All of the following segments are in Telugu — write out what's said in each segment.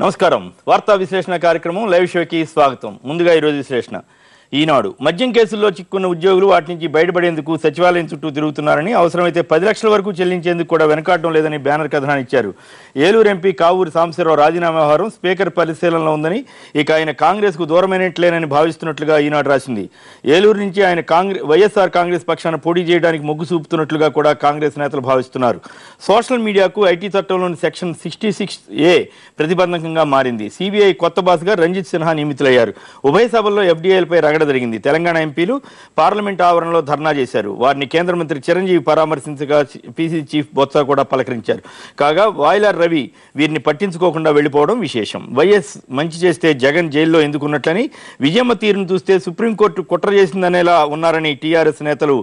నమస్కారం. వార్తా విశ్లేషణ కార్యక్రమం లైవ్ షోకి స్వాగతం. ముందుగా ఈరోజు విశ్లేషణ. ఈనాడు మద్యం కేసుల్లో చిక్కున్న ఉద్యోగులు వాటి నుంచి బయటపడేందుకు సచివాలయం చుట్టూ తిరుగుతున్నారని, అవసరమైతే 10 లక్షల వరకు చెల్లించేందుకు కూడా వెనకాడడం లేదని బ్యానర్ కథనాన్ని ఇచ్చారు. ఏలూరు ఎంపీ కావూరి సాంబశివరావు రాజీనామా వ్యవహారం స్పీకర్ పరిశీలనలో ఉందని, ఇక ఆయన కాంగ్రెస్కు దూరమైనట్లేనని భావిస్తున్నట్లుగా ఈనాడు రాసింది. ఏలూరు నుంచి ఆయన వైఎస్ఆర్ కాంగ్రెస్ పక్షాన పోటీ చేయడానికి మొగ్గు చూపుతున్నట్లుగా కూడా కాంగ్రెస్ నేతలు భావిస్తున్నారు. సోషల్ మీడియాకు ఐటీ చట్టంలోని సెక్షన్ 66A ప్రతిబంధకంగా మారింది. సిబిఐ కొత్త బాస్గా రంజిత్ సిన్హా నియమితులయ్యారు. ఉభయ సభల్లో ఎఫ్డీఐలపై రగడ జరిగింది. తెలంగాణ ఎంపీలు పార్లమెంట్ ఆవరణలో ధర్నా చేశారు. వారిని కేంద్ర మంత్రి చిరంజీవి పరామర్శించగా పీసీసీ చీఫ్ బొత్స కూడా పలకరించారు. కాగా వాయిలార్ రవి వీరిని పట్టించుకోకుండా వెళ్లిపోవడం విశేషం. వైఎస్ మంచి చేస్తే జగన్ జైల్లో ఎందుకున్నట్లని, విజయమ్మ తీరును చూస్తే సుప్రీంకోర్టు కుట్ర చేసిందనేలా ఉన్నారని టీఆర్ఎస్ నేతలు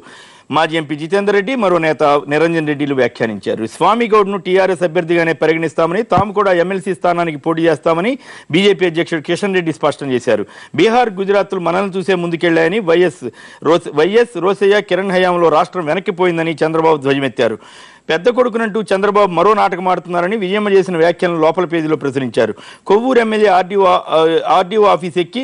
మాజీ ఎంపీ జితేందర్ రెడ్డి, మరో నేత నిరంజన్ రెడ్డిలు వ్యాఖ్యానించారు. స్వామి గౌడ్ను టీఆర్ఎస్ అభ్యర్థిగానే పరిగణిస్తామని, తాము కూడా ఎమ్మెల్సీ స్థానానికి పోటీ చేస్తామని బీజేపీ అధ్యక్షుడు కిషన్ రెడ్డి స్పష్టం చేశారు. బీహార్, గుజరాత్లు మనల్ని చూసే ముందుకెళ్లాయని, వైఎస్ రోసయ్య కిరణ్ హయాంలో రాష్ట్రం వెనక్కిపోయిందని చంద్రబాబు ధ్వజమెత్తారు. పెద్ద కొడుకునంటూ చంద్రబాబు మరో నాటకం ఆడుతున్నారని విజయమ్మ చేసిన వ్యాఖ్యలను లోపల పేజీలో ప్రచురించారు. కొవ్వూరు ఎమ్మెల్యే ఆర్డీఓ ఆఫీస్ ఎక్కి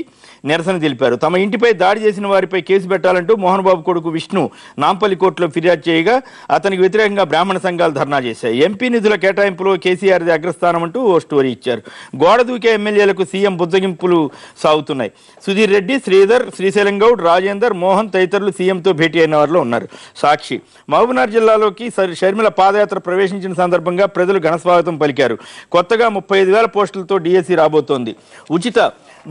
నిరసన తెలిపారు. తమ ఇంటిపై దాడి చేసిన వారిపై కేసు పెట్టాలంటూ మోహన్ బాబు కొడుకు విష్ణు నాంపల్లి కోర్టులో ఫిర్యాదు చేయగా అతనికి వ్యతిరేకంగా బ్రాహ్మణ సంఘాలు ధర్నా చేశాయి. ఎంపీ నిధుల కేటాయింపులో కేసీఆర్ది అగ్రస్థానం అంటూ ఓ స్టోరీ ఇచ్చారు. గోడ దూకే ఎమ్మెల్యేలకు సీఎం బుజ్జగింపులు సాగుతున్నాయి. సుధీర్ రెడ్డి, శ్రీధర్, శ్రీశైలం గౌడ్, రాజేందర్, మోహన్ తదితరులు సీఎంతో భేటీ అయిన వారిలో ఉన్నారు. సాక్షి మహబూబ్నగర్ జిల్లాలోకి షర్మిల పాదయాత్ర ప్రవేశించిన సందర్భంగా ప్రజలు ఘనస్వాగతం పలికారు. కొత్తగా 35,000 పోస్టులతో డిఎస్సి రాబోతోంది. ఉచిత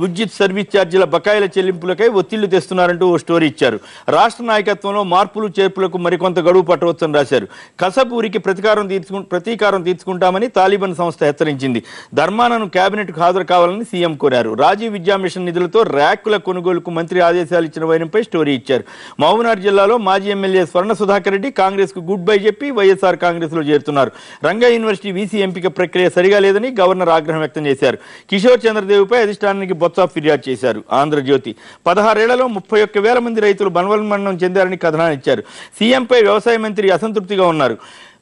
విద్యుత్ సర్వీస్ ఛార్జీల బకాయిల చెల్లింపులకై ఒత్తిళ్లు తెస్తున్నారంటూ ఓ స్టోరీ ఇచ్చారు. రాష్ట్ర నాయకత్వంలో మార్పులు చేర్పులకు మరికొంత గడువు పట్టవచ్చని రాశారు. కసపూరికి ప్రతీకారం తీర్చుకుంటామని తాలిబాన్ సంస్థ హెచ్చరించింది. ధర్మానను కేబినెట్కు హాజరు కావాలని సీఎం కోరారు. రాజీవ్ విద్యా మిషన్ నిధులతో ర్యాకుల కొనుగోలుకు మంత్రి ఆదేశాలు ఇచ్చిన వైనంపై స్టోరీ ఇచ్చారు. మహబూబ్నగర్ జిల్లాలో మాజీ ఎమ్మెల్యే స్వర్ణ సుధాకర్ రెడ్డి కాంగ్రెస్ కు గుడ్ బై చెప్పి వైఎస్ఆర్ కాంగ్రెస్ లో చేరుతున్నారు. రంగా యూనివర్సిటీ వీసీ ఎంపిక ప్రక్రియ సరిగా లేదని గవర్నర్ ఆగ్రహం వ్యక్తం చేశారు. కిషోర్ చంద్రదేవ్పై అధిష్టానానికి బొత్స ఫిర్యాదు చేశారు. ఆంధ్రజ్యోతి 16 ఏళ్లలో 31,000 మంది రైతులు బలవన్మరణం చెందారని కథనాన్ని ఇచ్చారు. సీఎంపై వ్యవసాయ మంత్రి అసంతృప్తిగా ఉన్నారు.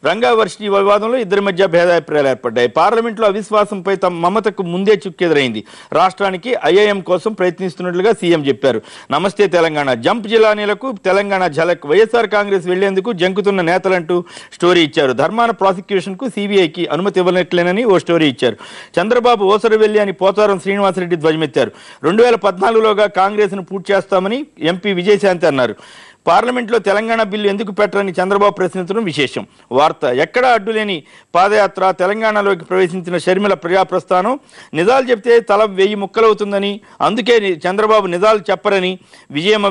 రంగా వర్సిటీ వివాదంలో ఇద్దరి మధ్య భేదాభిప్రాయాలు ఏర్పడ్డాయి. పార్లమెంట్లో అవిశ్వాసంపై తమ మమతకు ముందే చుక్కెదురైంది. రాష్ట్రానికి ఐఐఎం కోసం ప్రయత్నిస్తున్నట్లుగా సీఎం చెప్పారు. నమస్తే తెలంగాణ జంప్ జిల్లానీలకు తెలంగాణ ఝలక్. వైఎస్ఆర్ కాంగ్రెస్ వెళ్లేందుకు జంకుతున్న నేతలంటూ స్టోరీ ఇచ్చారు. ధర్మాన ప్రాసిక్యూషన్ కు సిబిఐకి అనుమతి ఇవ్వనట్లేనని ఓ స్టోరీ ఇచ్చారు. చంద్రబాబు ఓసరవెల్లి అని పోచారం శ్రీనివాసరెడ్డి ధ్వజమెత్తారు. 2014లోగా కాంగ్రెస్ ను పూర్తి చేస్తామని ఎంపీ విజయశాంతి అన్నారు. పార్లమెంట్లో తెలంగాణ బిల్లు ఎందుకు పెట్టరని చంద్రబాబు ప్రశ్నించడం విశేషం. వార్త ఎక్కడా అడ్డులేని పాదయాత్ర, తెలంగాణలోకి ప్రవేశించిన షర్మిల ప్రజాప్రస్థానం. నిజాలు చెప్తే తల 1000 ముక్కలవుతుందని, అందుకే చంద్రబాబు నిజాలు చెప్పరని విజయమ్మ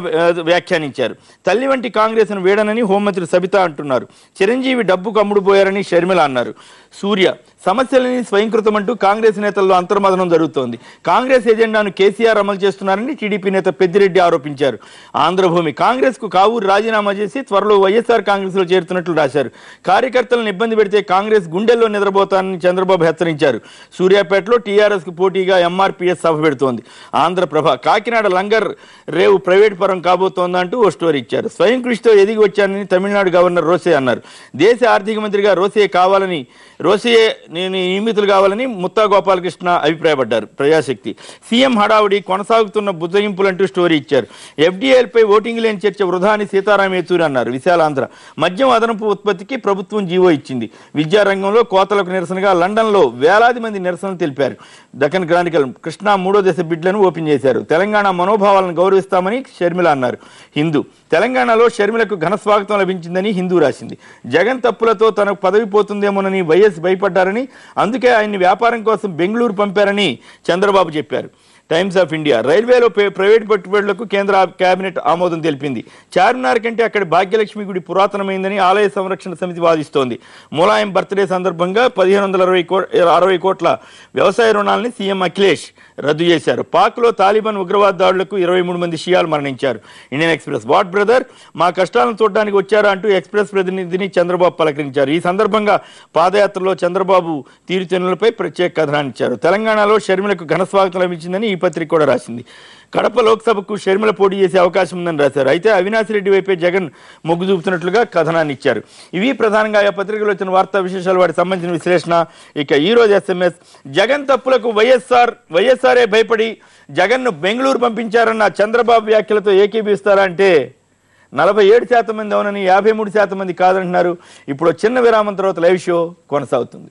వ్యాఖ్యానించారు. తల్లి వంటి కాంగ్రెస్ను వీడనని హోంమంత్రి సబితా అంటున్నారు. చిరంజీవి డబ్బుకు అమ్ముడుపోయారని షర్మిల అన్నారు. సూర్య సమస్యలని స్వయంకృతమంటూ కాంగ్రెస్ నేతల్లో అంతర్మదనం జరుగుతోంది. కాంగ్రెస్ ఎజెండాను కేసీఆర్ అమలు చేస్తున్నారని టీడీపీ నేత పెద్దిరెడ్డి ఆరోపించారు. ఆంధ్రభూమి కాంగ్రెస్ కు కావూరు రాజీనామా చేసి త్వరలో వైఎస్ఆర్ కాంగ్రెస్ లో చేరుతున్నట్లు రాశారు. కార్యకర్తలను ఇబ్బంది పెడితే కాంగ్రెస్ గుండెల్లో నిద్రపోతానని చంద్రబాబు హెచ్చరించారు. సూర్యాపేటలో టీఆర్ఎస్ కు పోటీగా ఎంఆర్పీఎస్ సభ పెడుతోంది. ఆంధ్రప్రభ కాకినాడ లంగర్ రేవు ప్రైవేట్ పరం కాబోతోందంటూ ఓ స్టోరీ ఇచ్చారు. స్వయం కృషితో ఎదిగి వచ్చానని తమిళనాడు గవర్నర్ రోసే అన్నారు. దేశ ఆర్థిక మంత్రిగా రోసే నియమితులు కావాలని ముత్తా గోపాలకృష్ణ అభిప్రాయపడ్డారు. ప్రజాశక్తి సీఎం హడావుడి కొనసాగుతున్న బుజ్జగింపులంటూ స్టోరీ ఇచ్చారు. ఎఫ్డీఐలపై ఓటింగ్ లేని చర్చ వృధా అని సీతారాం యేచూరి అన్నారు. విశాలాంధ్ర మద్యం అదనపు ఉత్పత్తికి ప్రభుత్వం జీవో ఇచ్చింది. విద్యారంగంలో కోతలకు నిరసనగా లండన్లో వేలాది మంది నిరసనలు తెలిపారు. దక్కన్ క్రానికల్ కృష్ణా 3వ దశ బిడ్లను ఓపెన్ చేశారు. తెలంగాణ మనోభావాలను గౌరవిస్తామని షర్మిల అన్నారు. హిందూ తెలంగాణలో షర్మిలకు ఘన స్వాగతం లభించిందని హిందూ రాసింది. జగన్ తప్పులతో తనకు పదవి పోతుందేమోనని వైఎస్ భయపడ్డారని, అందుకే ఆయన్ని వ్యాపారం కోసం బెంగళూరు పంపారని చంద్రబాబు చెప్పారు. టైమ్స్ ఆఫ్ ఇండియా రైల్వేలో ప్రైవేట్ పెట్టుబడులకు కేంద్ర కేబినెట్ ఆమోదం తెలిపింది. చార్మినార్ కంటే అక్కడి భాగ్యలక్ష్మి గుడి పురాతనమైందని ఆలయ సంరక్షణ సమితి వాదిస్తోంది. ములాయం బర్త్డే సందర్భంగా 1560 కోట్ల వ్యవసాయ రుణాలని సీఎం అఖిలేష్ రద్దు చేశారు. పాక్లో తాలిబాన్ ఉగ్రవాద దాడులకు 23 మంది షియాలు మరణించారు. ఇండియన్ ఎక్స్ప్రెస్ వాట్ బ్రదర్ మా కష్టాలను చూడడానికి వచ్చారా అంటూ ఎక్స్ప్రెస్ ప్రతినిధిని చంద్రబాబు పలకరించారు. ఈ సందర్భంగా పాదయాత్రలో చంద్రబాబు తీరుతెన్నులపై ప్రత్యేక కథనాన్ని ఇచ్చారు. తెలంగాణలో షర్మిలకు ఘన స్వాగతం లభించిందని, ఈ పత్రిక కూడా రాసింది. కడప లోక్సభకు షర్మిల పోటీ చేసే అవకాశం ఉందని రాశారు. అయితే అవినాష్ రెడ్డి వైపే జగన్ మొగ్గు చూపుతున్నట్లుగా కథనాన్ని ఇచ్చారు. ఇవి ప్రధానంగా ఆ పత్రికలో వచ్చిన వార్తా విశేషాలు, వాటికి సంబంధించిన విశ్లేషణ. ఇక ఈ రోజు SMS, జగన్ తప్పులకు వైఎస్ఆర్ఏ భయపడి జగన్ను బెంగళూరు పంపించారన్న చంద్రబాబు వ్యాఖ్యలతో ఏకీభవిస్తారా అంటే 47% మంది అవునని, 53% మంది కాదంటున్నారు. ఇప్పుడు చిన్న విరామం తర్వాత లైవ్ షో కొనసాగుతుంది.